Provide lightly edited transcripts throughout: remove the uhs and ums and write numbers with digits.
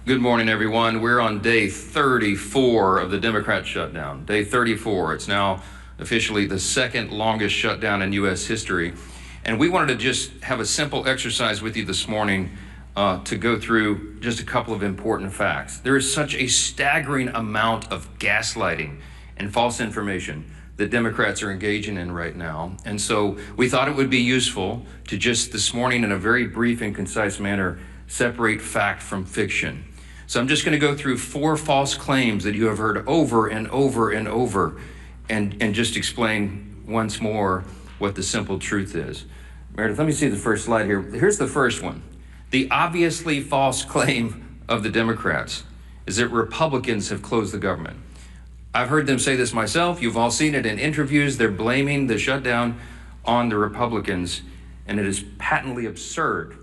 Good morning, everyone. We're on day 34 of the Democrat shutdown. Day 34. It's now officially the second longest shutdown in U.S. history. And we wanted to just have a simple exercise with you this morning to go through just a couple of important facts. There is such a staggering amount of gaslighting and false information that Democrats are engaging in right now. And so we thought it would be useful to just this morning, in a very brief and concise manner, separate fact from fiction. So I'm just going to go through 4 false claims that you have heard over and over and over, and just explain once more what the simple truth is. Meredith, let me see the first slide here. Here's the first one. The obviously false claim of the Democrats is that Republicans have closed the government. I've heard them say this myself. You've all seen it in interviews. They're blaming the shutdown on the Republicans, and it is patently absurd.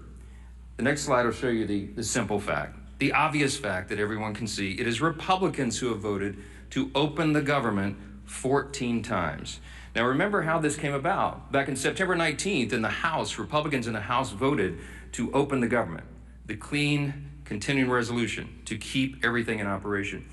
The next slide will show you the simple fact. The obvious fact that everyone can see. It is Republicans who have voted to open the government 14 times. Now remember how this came about. Back in September 19th in the House, Republicans in the House voted to open the government, the clean continuing resolution to keep everything in operation.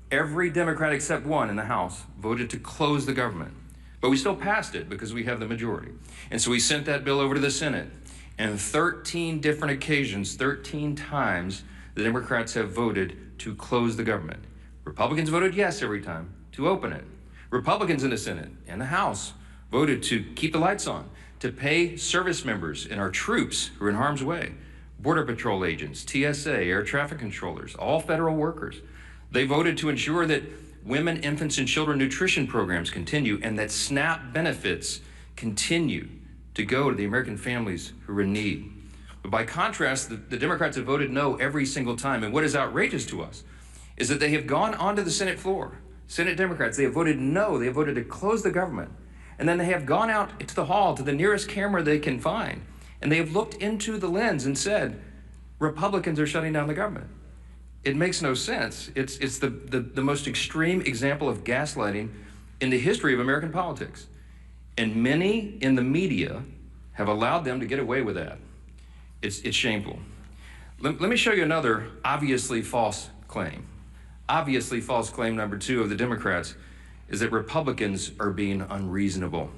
Every Democrat except one in the House voted to close the government. But we still passed it because we have the majority. And so we sent that bill over to the Senate. And 13 different occasions, 13 times, the Democrats have voted to close the government. Republicans voted yes every time to open it. Republicans in the Senate and the House voted to keep the lights on, to pay service members and our troops who are in harm's way, Border Patrol agents, TSA, air traffic controllers, all federal workers. They voted to ensure that women, infants, and children nutrition programs continue and that SNAP benefits continue to go to the American families who are in need. But by contrast, the Democrats have voted no every single time. And what is outrageous to us is that they have gone onto the Senate floor. Senate Democrats, they have voted no. They have voted to close the government. And then they have gone out into the hall to the nearest camera they can find. And they have looked into the lens and said, Republicans are shutting down the government. It makes no sense. It's the most extreme example of gaslighting in the history of American politics. And many in the media have allowed them to get away with that. It's shameful. Let me show you another obviously false claim. Obviously false claim number 2 of the Democrats is that Republicans are being unreasonable.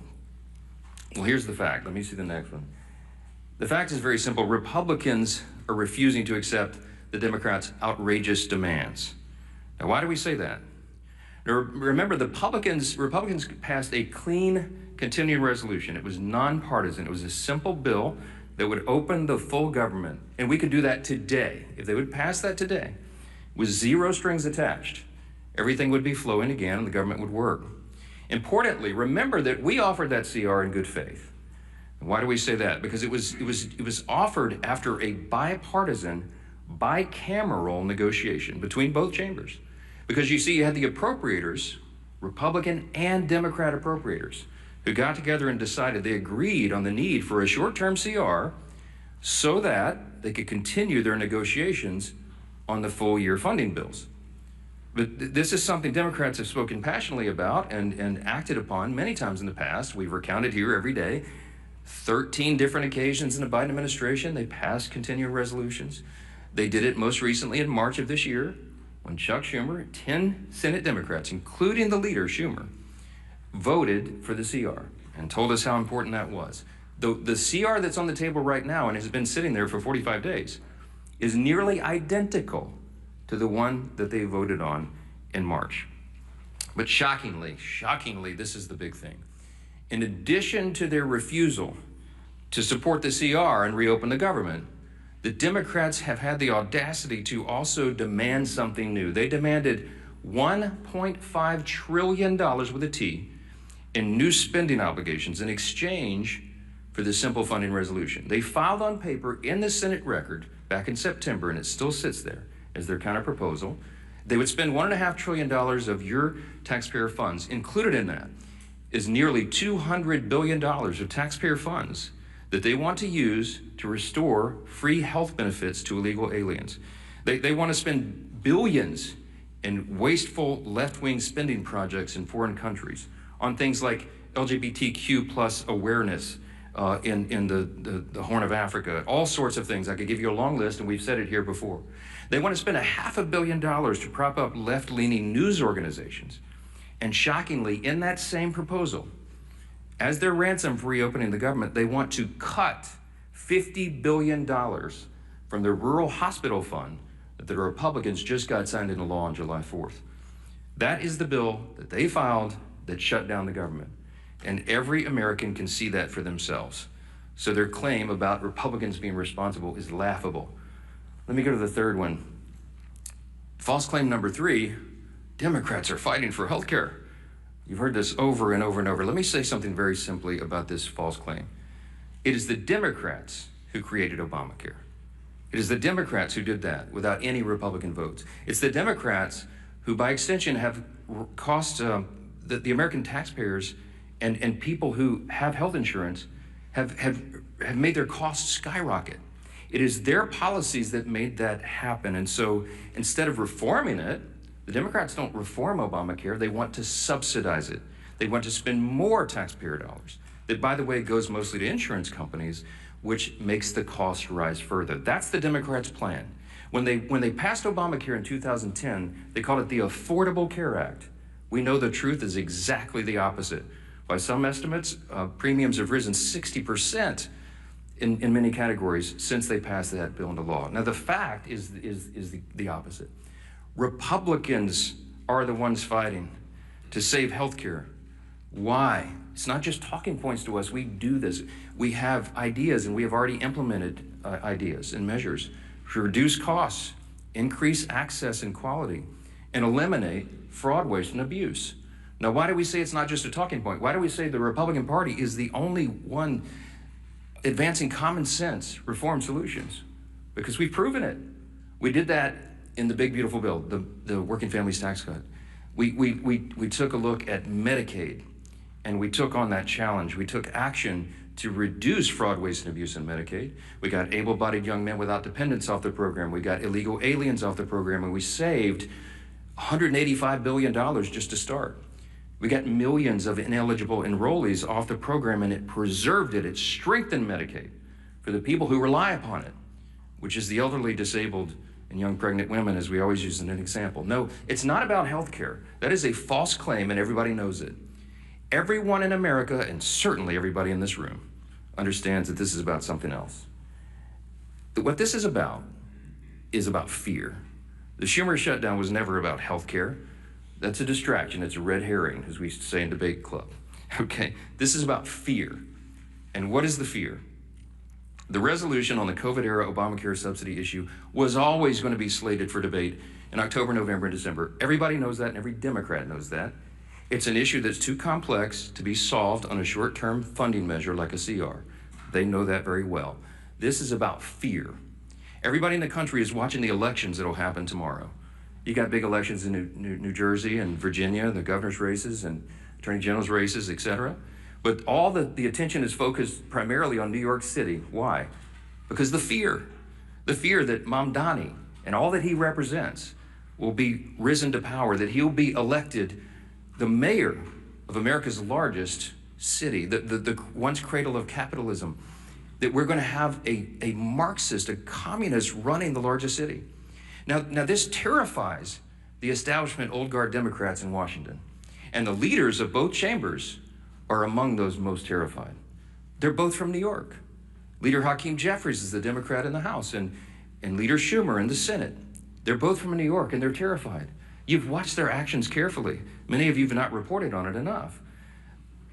Well, here's the fact. Let me see the next one. The fact is very simple. Republicans are refusing to accept the Democrats' outrageous demands. Now, why do we say that? Now, remember, the Republicans passed a clean continuing resolution. It was nonpartisan. It was a simple bill that would open the full government. And we could do that today. If they would pass that today, with 0 strings attached, everything would be flowing again and the government would work. Importantly, remember that we offered that CR in good faith. And why do we say that? Because it was offered after a bipartisan, bicameral negotiation between both chambers. Because you see, you had the appropriators, Republican and Democrat appropriators, who got together and decided they agreed on the need for a short-term CR so that they could continue their negotiations on the full-year funding bills. But this is something Democrats have spoken passionately about and acted upon many times in the past. We've recounted here every day. 13 different occasions in the Biden administration, they passed continuing resolutions. They did it most recently in March of this year when Chuck Schumer, 10 Senate Democrats, including the leader, Schumer, voted for the CR and told us how important that was. The CR that's on the table right now and has been sitting there for 45 days is nearly identical to the one that they voted on in March. But shockingly, this is the big thing. In addition to their refusal to support the CR and reopen the government, the Democrats have had the audacity to also demand something new. They demanded $1.5 trillion with a T in new spending obligations in exchange for the simple funding resolution. They filed on paper in the Senate record back in September, and it still sits there as their counter proposal. They would spend $1.5 trillion of your taxpayer funds. Included in that is nearly $200 billion of taxpayer funds that they want to use to restore free health benefits to illegal aliens. They want to spend billions in wasteful left-wing spending projects in foreign countries on things like LGBTQ plus awareness, in the Horn of Africa, all sorts of things. I could give you a long list, and we've said it here before. They want to spend $500 million to prop up left-leaning news organizations. And shockingly, in that same proposal, as their ransom for reopening the government, they want to cut $50 billion from the rural hospital fund that the Republicans just got signed into law on July 4th. That is the bill that they filed that shut down the government. And every American can see that for themselves. So their claim about Republicans being responsible is laughable. Let me go to the third one. False claim number 3, Democrats are fighting for health care. You've heard this over and over and over. Let me say something very simply about this false claim. It is the Democrats who created Obamacare. It is the Democrats who did that without any Republican votes. It's the Democrats who, by extension, have cost the American taxpayers and people who have health insurance have made their costs skyrocket. It is their policies that made that happen. And so instead of reforming it, the Democrats don't reform Obamacare. They want to subsidize it. They want to spend more taxpayer dollars. That, by the way, goes mostly to insurance companies, which makes the cost rise further. That's the Democrats' plan. When they passed Obamacare in 2010, they called it the Affordable Care Act. We know the truth is exactly the opposite. By some estimates, premiums have risen 60% in many categories since they passed that bill into law. Now, the fact is the opposite. Republicans are the ones fighting to save health care. Why? It's not just talking points to us. We do this. We have ideas, and we have already implemented ideas and measures to reduce costs, increase access and quality, and eliminate fraud, waste, and abuse. Now, why do we say it's not just a talking point? Why do we say the Republican Party is the only one advancing common sense reform solutions? Because we've proven it. We did that in the big, beautiful bill, the Working Families Tax Cut. We took a look at Medicaid, and we took on that challenge. We took action to reduce fraud, waste, and abuse in Medicaid. We got able-bodied young men without dependents off the program. We got illegal aliens off the program, and we saved $185 billion just to start. We got millions of ineligible enrollees off the program, and it preserved it. It strengthened Medicaid for the people who rely upon it, which is the elderly, disabled, and young pregnant women, as we always use as an example. No, it's not about health care. That is a false claim, and everybody knows it. Everyone in America, and certainly everybody in this room, understands that this is about something else. What this is about fear. The Schumer shutdown was never about health care. That's a distraction. It's a red herring, as we say in debate club. Okay, this is about fear. And what is the fear? The resolution on the COVID-era Obamacare subsidy issue was always going to be slated for debate in October, November, and December. Everybody knows that, and every Democrat knows that. It's an issue that's too complex to be solved on a short-term funding measure like a CR. They know that very well. This is about fear. Everybody in the country is watching the elections that will happen tomorrow. You got big elections in New Jersey and Virginia, the governor's races and attorney general's races, et cetera. But all the attention is focused primarily on New York City. Why? Because the fear that Mamdani and all that he represents will be risen to power, that he'll be elected the mayor of America's largest city, the once cradle of capitalism, that we're going to have a Marxist, a communist running the largest city. Now this terrifies the establishment old guard Democrats in Washington. And the leaders of both chambers are among those most terrified. They're both from New York. Leader Hakeem Jeffries is the Democrat in the House, and Leader Schumer in the Senate. They're both from New York, and they're terrified. You've watched their actions carefully. Many of you have not reported on it enough.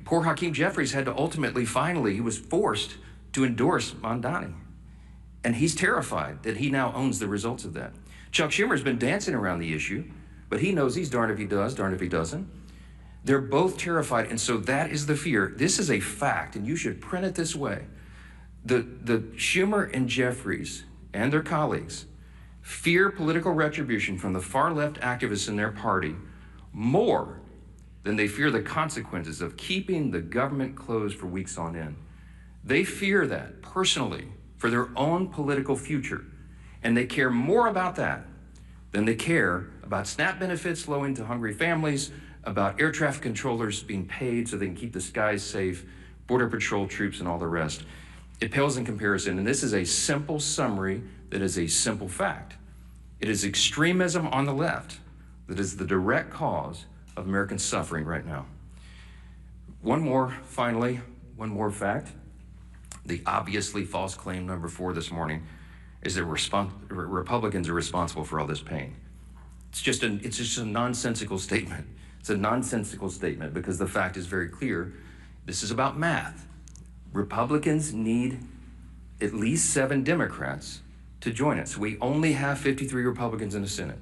Poor Hakeem Jeffries had to finally, he was forced to endorse Mamdani. And he's terrified that he now owns the results of that. Chuck Schumer's been dancing around the issue, but he knows he's darned if he does, darned if he doesn't. They're both terrified, and so that is the fear. This is a fact, and you should print it this way. The Schumer and Jeffries and their colleagues fear political retribution from the far-left activists in their party more than they fear the consequences of keeping the government closed for weeks on end. They fear that personally for their own political future, and they care more about that than they care about SNAP benefits flowing to hungry families, about air traffic controllers being paid so they can keep the skies safe Border Patrol troops, and all the rest. It pales in comparison, and this is a simple summary that is a simple fact. It is extremism on the left that is the direct cause of American suffering right now. One more fact. The obviously false claim number 4 this morning is that Republicans are responsible for all this pain. It's just a nonsensical statement. It's a nonsensical statement because the fact is very clear. This is about math. Republicans need at least 7 Democrats to join us. We only have 53 Republicans in the Senate.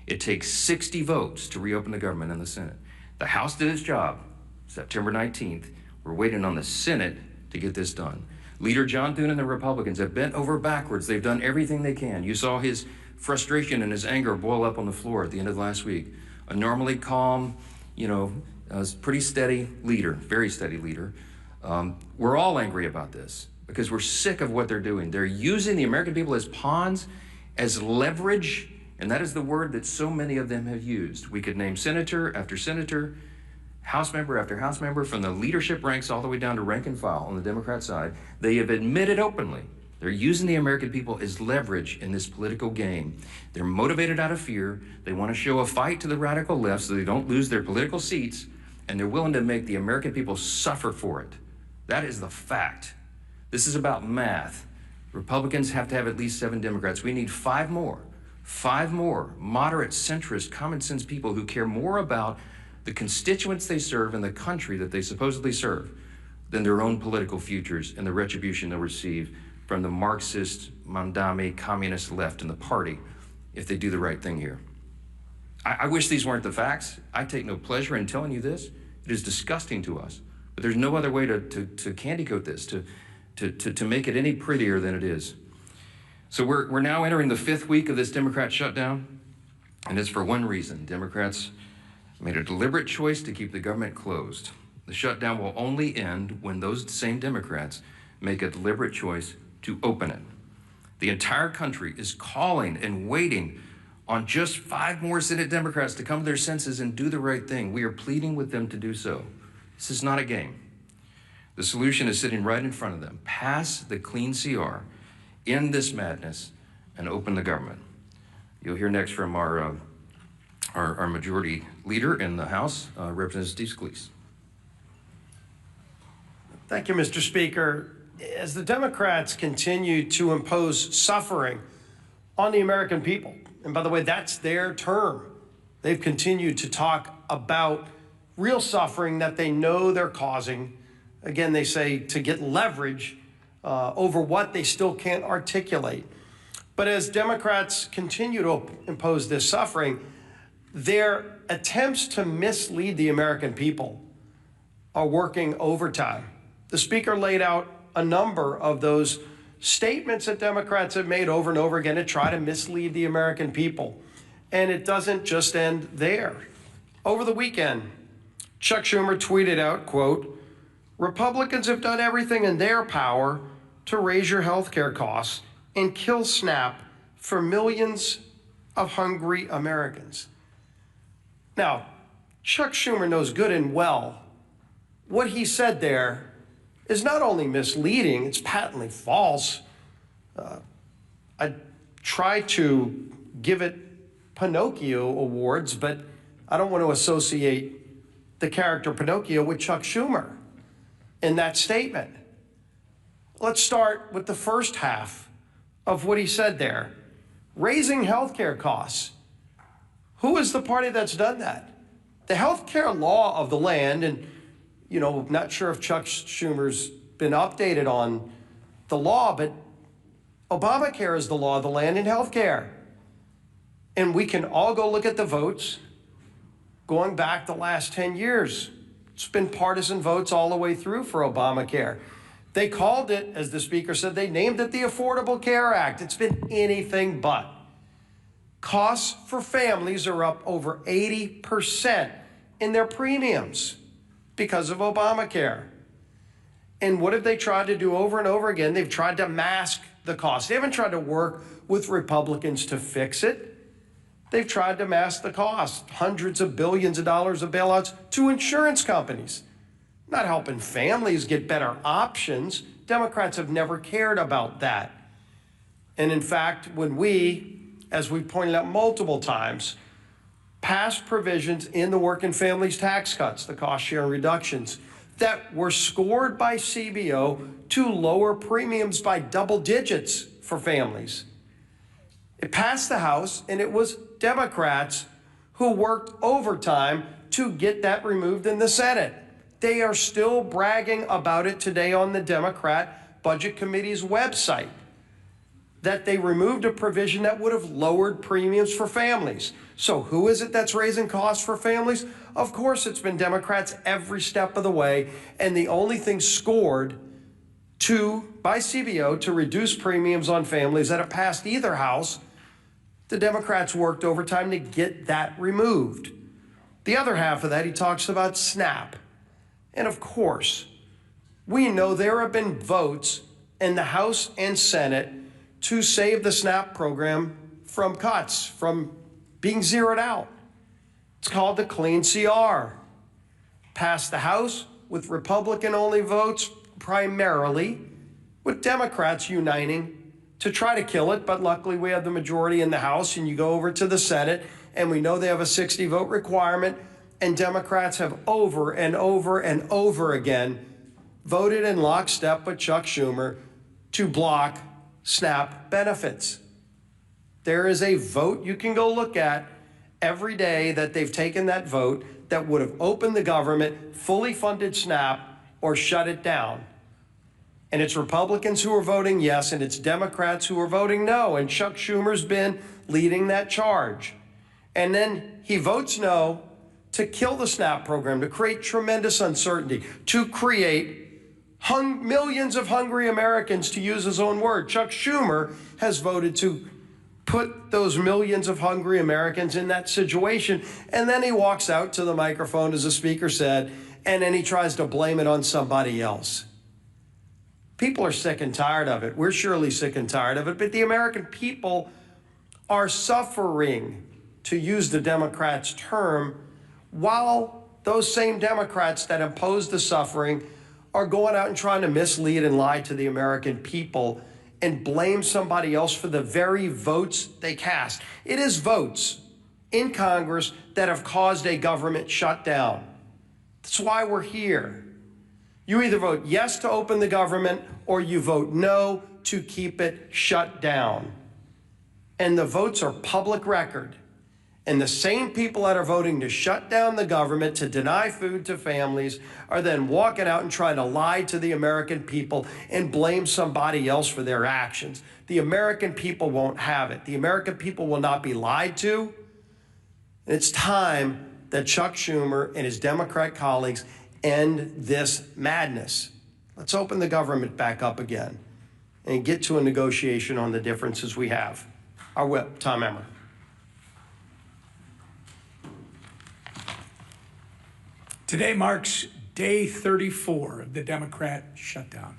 It takes 60 votes to reopen the government in the Senate. The House did its job September 19th. We're waiting on the Senate to get this done. Leader John Thune and the Republicans have bent over backwards. They've done everything they can. You saw his frustration and his anger boil up on the floor at the end of last week. A normally calm, pretty steady leader, very steady leader. We're all angry about this because we're sick of what they're doing. They're using the American people as pawns, as leverage, and that is the word that so many of them have used. We could name senator after senator, House member after House member, from the leadership ranks all the way down to rank and file on the Democrat side. They have admitted openly they're using the American people as leverage in this political game. They're motivated out of fear. They want to show a fight to the radical left so they don't lose their political seats, and they're willing to make the American people suffer for it. That is the fact. This is about math. Republicans have to have at least 7 Democrats. We need 5 more. 5 more moderate, centrist, common sense people who care more about the constituents they serve and the country that they supposedly serve than their own political futures and the retribution they'll receive from the Marxist, Mandami, communist left in the party if they do the right thing here. I wish these weren't the facts. I take no pleasure in telling you this. It is disgusting to us, but there's no other way to candy coat this, to make it any prettier than it is. So we're now entering the 5th week of this Democrat shutdown, and it's for one reason. Democrats made a deliberate choice to keep the government closed. The shutdown will only end when those same Democrats make a deliberate choice to open it. The entire country is calling and waiting on just 5 more Senate Democrats to come to their senses and do the right thing. We are pleading with them to do so. This is not a game. The solution is sitting right in front of them. Pass the clean CR, end this madness, and open the government. You'll hear next from our majority leader in the House, Representative Steve Scalise. Thank you, Mr. Speaker. As the Democrats continue to impose suffering on the American people, and by the way, that's their term, they've continued to talk about real suffering that they know they're causing. Again, they say to get leverage over what they still can't articulate. But as Democrats continue to impose this suffering, their attempts to mislead the American people are working overtime. The Speaker laid out a number of those statements that Democrats have made over and over again to try to mislead the American people. And it doesn't just end there. Over the weekend, Chuck Schumer tweeted out, quote, "Republicans have done everything in their power to raise your health care costs and kill SNAP for millions of hungry Americans." Now, Chuck Schumer knows good and well what he said there is not only misleading, it's patently false. I try to give it Pinocchio awards, but I don't want to associate the character Pinocchio with Chuck Schumer in that statement. Let's start with the first half of what he said there. Raising healthcare costs. Who is the party that's done that? The healthcare law of the land, and not sure if Chuck Schumer's been updated on the law, but Obamacare is the law of the land in healthcare. And we can all go look at the votes going back the last 10 years. It's been partisan votes all the way through for Obamacare. They called it, as the Speaker said, they named it the Affordable Care Act. It's been anything but. Costs for families are up over 80% in their premiums because of Obamacare. And what have they tried to do over and over again? They've tried to mask the cost. They haven't tried to work with Republicans to fix it. They've tried to mask the cost. Hundreds of billions of dollars of bailouts to insurance companies. not helping families get better options. Democrats have never cared about that. And in fact, when we, as we pointed out multiple times, passed provisions in the working families tax cuts, the cost share reductions, that were scored by CBO to lower premiums by double digits for families. It passed the House, and it was Democrats who worked overtime to get that removed in the Senate. They are still bragging about it today on the Democrat Budget Committee's website, that they removed a provision that would have lowered premiums for families. So who is it that's raising costs for families? Of course, it's been Democrats every step of the way, and the only thing scored by CBO to reduce premiums on families that have passed either house, the Democrats worked overtime to get that removed. The other half of that, he talks about SNAP. And of course, we know there have been votes in the House and Senate to save the SNAP program from cuts, from being zeroed out. It's called the Clean CR. Passed the House with Republican-only votes primarily, with Democrats uniting to try to kill it, but luckily we have the majority in the House, and you go over to the Senate, and we know they have a 60-vote requirement, and Democrats have over and over and over again voted in lockstep with Chuck Schumer to block SNAP benefits. There is a vote you can go look at every day that they've taken that vote that would have opened the government, fully funded SNAP, or shut it down. And it's Republicans who are voting yes, and it's Democrats who are voting no. And Chuck Schumer's been leading that charge. And then he votes no to kill the SNAP program, to create tremendous uncertainty, to create millions of hungry Americans, to use his own word. Chuck Schumer has voted to put those millions of hungry Americans in that situation. And then he walks out to the microphone, as the speaker said, and then he tries to blame it on somebody else. People are sick and tired of it. We're surely sick and tired of it, but the American people are suffering, to use the Democrats' term, while those same Democrats that impose the suffering are going out and trying to mislead and lie to the American people and blame somebody else for the very votes they cast. It is votes in Congress that have caused a government shutdown. That's why we're here. You either vote yes to open the government or you vote no to keep it shut down. And the votes are public record. And the same people that are voting to shut down the government, to deny food to families, are then walking out and trying to lie to the American people and blame somebody else for their actions. The American people won't have it. The American people will not be lied to. And it's time that Chuck Schumer and his Democrat colleagues end this madness. Let's open the government back up again and get to a negotiation on the differences we have. Our whip, Tom Emmer. Today marks day 34 of the Democrat shutdown.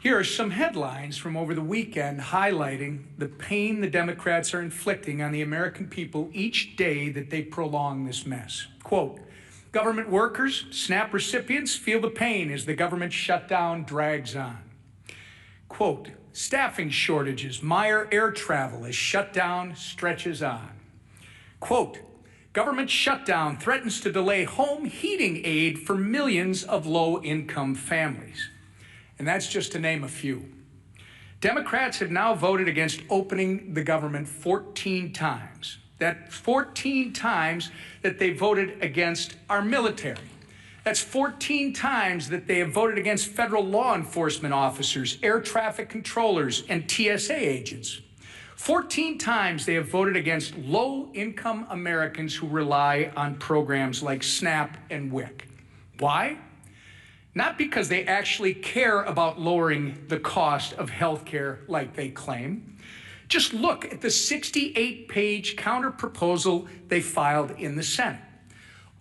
Here are some headlines from over the weekend highlighting the pain the Democrats are inflicting on the American people each day that they prolong this mess. Quote, government workers, SNAP recipients feel the pain as the government shutdown drags on. Quote, staffing shortages mire air travel as shutdown stretches on. Quote, government shutdown threatens to delay home heating aid for millions of low-income families. And that's just to name a few. Democrats have now voted against opening the government 14 times. That's 14 times that they voted against our military. That's 14 times that they have voted against federal law enforcement officers, air traffic controllers, and TSA agents. 14 times they have voted against low-income Americans who rely on programs like SNAP and WIC. Why? Not because they actually care about lowering the cost of health care like they claim. Just look at the 68-page counterproposal they filed in the Senate.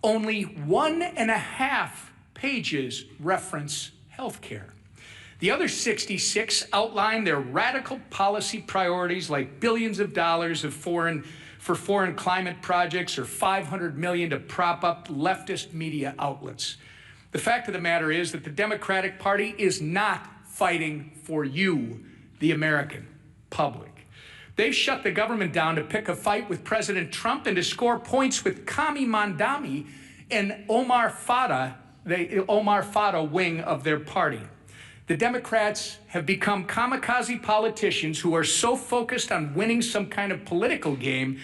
Only 1.5 pages reference health care. The other 66 outline their radical policy priorities like billions of dollars of for foreign climate projects or $500 million to prop up leftist media outlets. The fact of the matter is that the Democratic Party is not fighting for you, the American public. They've shut the government down to pick a fight with President Trump and to score points with Kami Mandami and Omar Fada, the Omar Fada wing of their party. The Democrats have become kamikaze politicians who are so focused on winning some kind of political game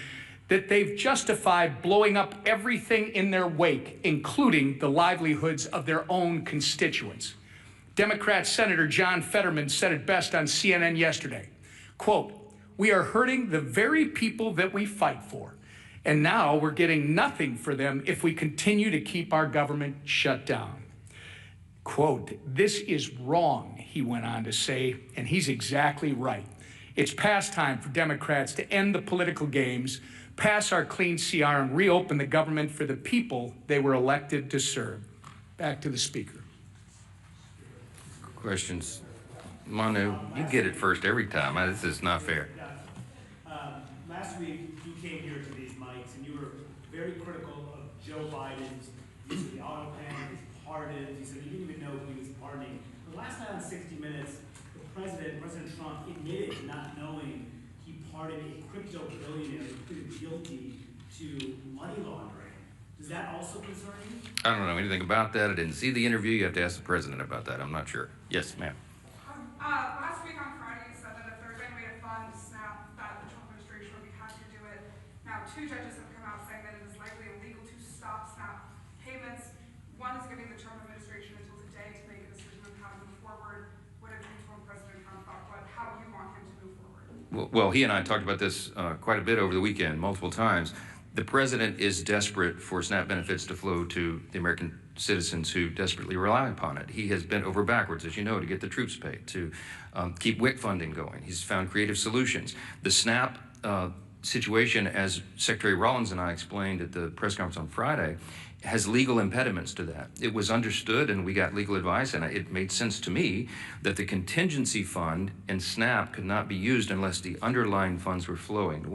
that they've justified blowing up everything in their wake, including the livelihoods of their own constituents. Democrat Senator John Fetterman said it best on CNN yesterday, quote, "We are hurting the very people that we fight for, and now we're getting nothing for them if we continue to keep our government shut down." Quote, "This is wrong," he went on to say, and he's exactly right. It's past time for Democrats to end the political games, pass our clean CR, and reopen the government for the people they were elected to serve. Back to the Speaker. Questions? Manu, you get it first every time. This is not fair. Last week, you came here to these mics, and you were very critical of Joe Biden's use of the auto pen, his pardons. You said you didn't even know who he was pardoning. But last night on 60 Minutes, President Trump, admitted to not knowing he pardoned a crypto billionaire who pleaded guilty to money laundering. Does that also concern you? I don't know anything about that. I didn't see the interview. You have to ask the president about that. I'm not sure. Yes, ma'am. Last week on Friday, you said that if there's any way to fund SNAP, that the Trump administration would be happy to do it. Now, two judges have come out saying that it is likely illegal to stop SNAP payments. One is giving the Trump administration until today to make a decision on how to move forward. What have you told President Trump about how you want him to move forward? Well, he and I talked about this quite a bit over the weekend, multiple times. The president is desperate for SNAP benefits to flow to the American citizens who desperately rely upon it. He has bent over backwards, as you know, to get the troops paid, to keep WIC funding going. He's found creative solutions. The SNAP situation, as Secretary Rollins and I explained at the press conference on Friday, has legal impediments to that. It was understood, and we got legal advice, and it made sense to me that the contingency fund and SNAP could not be used unless the underlying funds were flowing.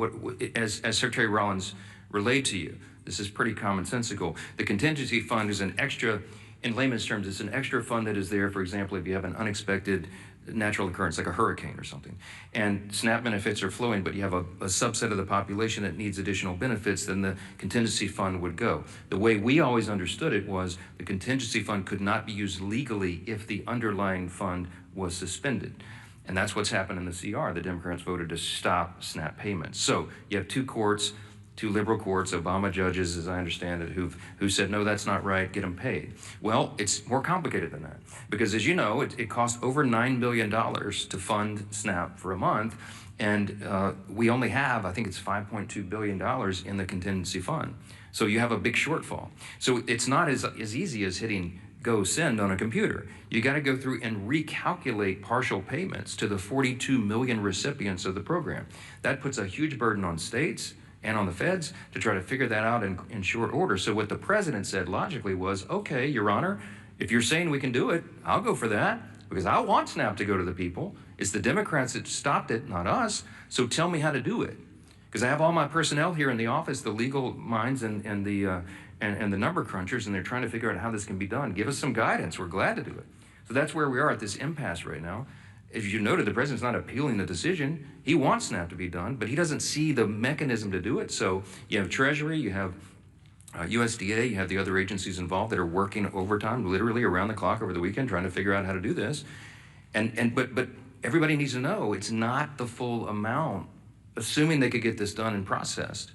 As Secretary Rollins relayed to you, this is pretty commonsensical. The contingency fund is an extra, in layman's terms, it's an extra fund that is there, for example, if you have an unexpected natural occurrence like a hurricane or something, and SNAP benefits are flowing, but you have a subset of the population that needs additional benefits, then the contingency fund would go. The way we always understood it was the contingency fund could not be used legally if the underlying fund was suspended. And that's what's happened in the CR. The Democrats voted to stop SNAP payments. So you have two courts, two liberal courts, Obama judges, as I understand it, who said, no, that's not right, get them paid. Well, it's more complicated than that. Because as you know, it costs over $9 billion to fund SNAP for a month. And we only have, I think it's $5.2 billion in the contingency fund. So you have a big shortfall. So it's not as easy as hitting go send on a computer. You got to go through and recalculate partial payments to the 42 million recipients of the program. That puts a huge burden on states and on the feds to try to figure that out in short order. So what the president said logically was, okay, Your Honor, if you're saying we can do it, I'll go for that, because I want SNAP to go to the people. It's the Democrats that stopped it, not us. So tell me how to do it. Because I have all my personnel here in the office, the legal minds and the number crunchers, and they're trying to figure out how this can be done. Give us some guidance. We're glad to do it. So that's where we are at this impasse right now. As you noted, the president's not appealing the decision. He wants SNAP to be done, but he doesn't see the mechanism to do it. So you have Treasury, you have USDA, you have the other agencies involved that are working overtime, literally around the clock over the weekend, trying to figure out how to do this. But everybody needs to know it's not the full amount, assuming they could get this done and processed.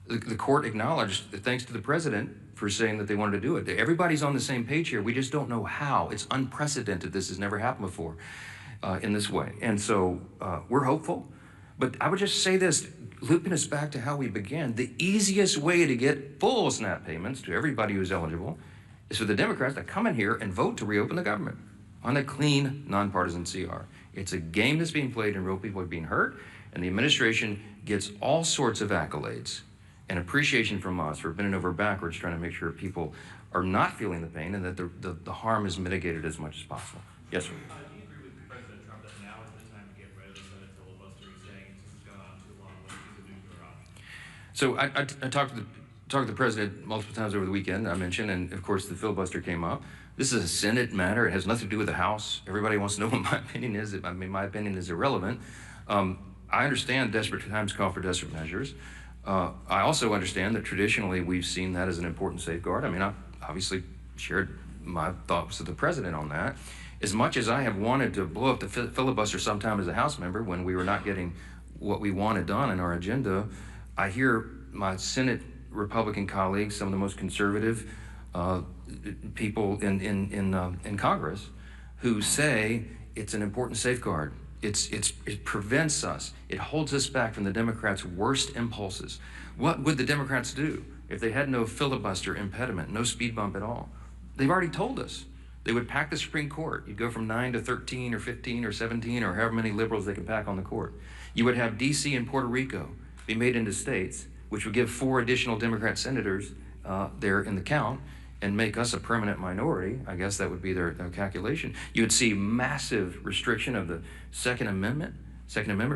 The court acknowledged that thanks to the president for saying that they wanted to do it. Everybody's on the same page here. We just don't know how. It's unprecedented. This has never happened before. In this way. And so we're hopeful. But I would just say this, looping us back to how we began, the easiest way to get full SNAP payments to everybody who's eligible is for the Democrats to come in here and vote to reopen the government on a clean, nonpartisan CR. It's a game that's being played and real people are being hurt, and the administration gets all sorts of accolades and appreciation from us for bending over backwards trying to make sure people are not feeling the pain and that the harm is mitigated as much as possible. Yes, sir. So I talked talked to the president multiple times over the weekend, I mentioned, and of course the filibuster came up. This is a Senate matter. It has nothing to do with the House. Everybody wants to know what my opinion is. I mean, my opinion is irrelevant. I understand desperate times call for desperate measures. I also understand that traditionally we've seen that as an important safeguard. I mean, I obviously shared my thoughts with the president on that. As much as I have wanted to blow up the filibuster sometime as a House member when we were not getting what we wanted done in our agenda, I hear my Senate Republican colleagues, some of the most conservative people in Congress, who say it's an important safeguard. It prevents us. It holds us back from the Democrats' worst impulses. What would the Democrats do if they had no filibuster impediment, no speed bump at all? They've already told us. They would pack the Supreme Court. You'd go from 9 to 13 or 15 or 17 or however many liberals they can pack on the court. You would have D.C. and Puerto Rico be made into states, which would give 4 additional Democrat senators there in the count and make us a permanent minority. I guess that would be their calculation. You would see massive restriction of the Second Amendment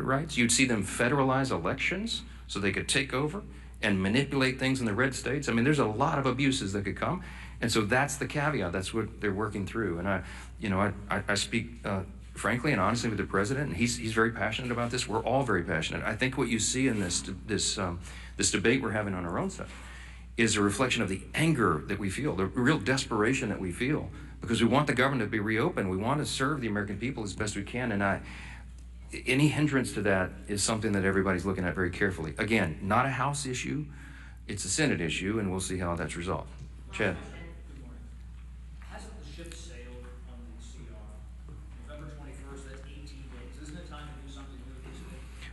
rights. You'd see them federalize elections so they could take over and manipulate things in the red states. I mean, there's a lot of abuses that could come. And so that's the caveat. That's what they're working through. And I speak frankly and honestly with the president, and he's very passionate about this. We're all very passionate. I think what you see in this debate we're having on our own side is a reflection of the anger that we feel, the real desperation that we feel, because we want the government to be reopened. We want to serve the American people as best we can. And any hindrance to that is something that everybody's looking at very carefully. Again, not a House issue. It's a Senate issue, and we'll see how that's resolved. Chad.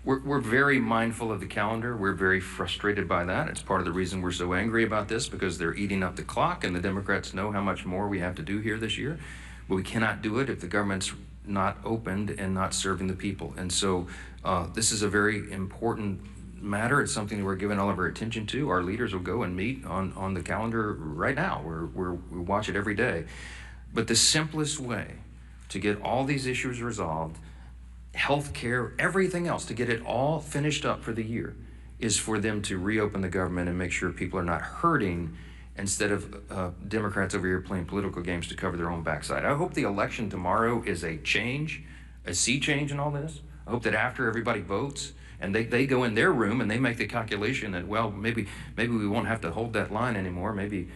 We're very mindful of the calendar. We're very frustrated by that. It's part of the reason we're so angry about this, because they're eating up the clock, and the Democrats know how much more we have to do here this year. But we cannot do it if the government's not opened and not serving the people. And so this is a very important matter. It's something that we're giving all of our attention to. Our leaders will go and meet on the calendar right now. We watch it every day. But the simplest way to get all these issues resolved, healthcare, everything else, to get it all finished up for the year, is for them to reopen the government and make sure people are not hurting, instead of Democrats over here playing political games to cover their own backside. I hope the election tomorrow is a change, a sea change in all this. I hope that after everybody votes and they go in their room and they make the calculation that, well, maybe we won't have to hold that line anymore. Maybe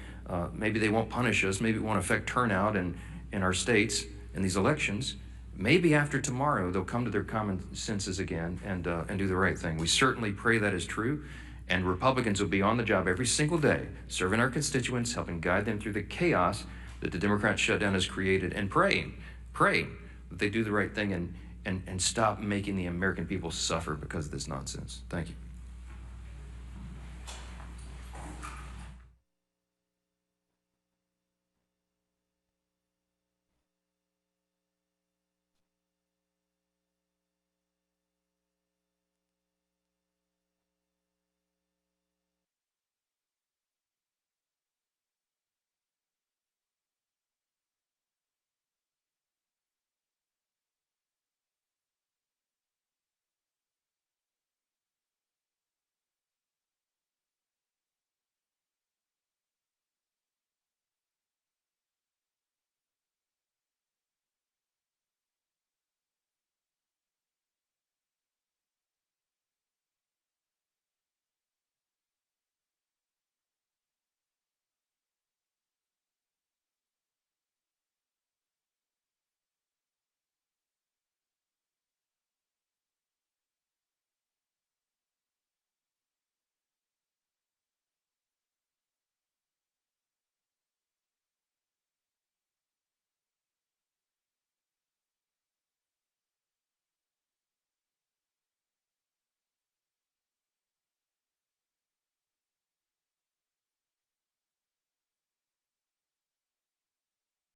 they won't punish us. Maybe it won't affect turnout in our states in these elections. Maybe after tomorrow, they'll come to their common senses again and do the right thing. We certainly pray that is true, and Republicans will be on the job every single day, serving our constituents, helping guide them through the chaos that the Democrat shutdown has created, and praying that they do the right thing and stop making the American people suffer because of this nonsense. Thank you.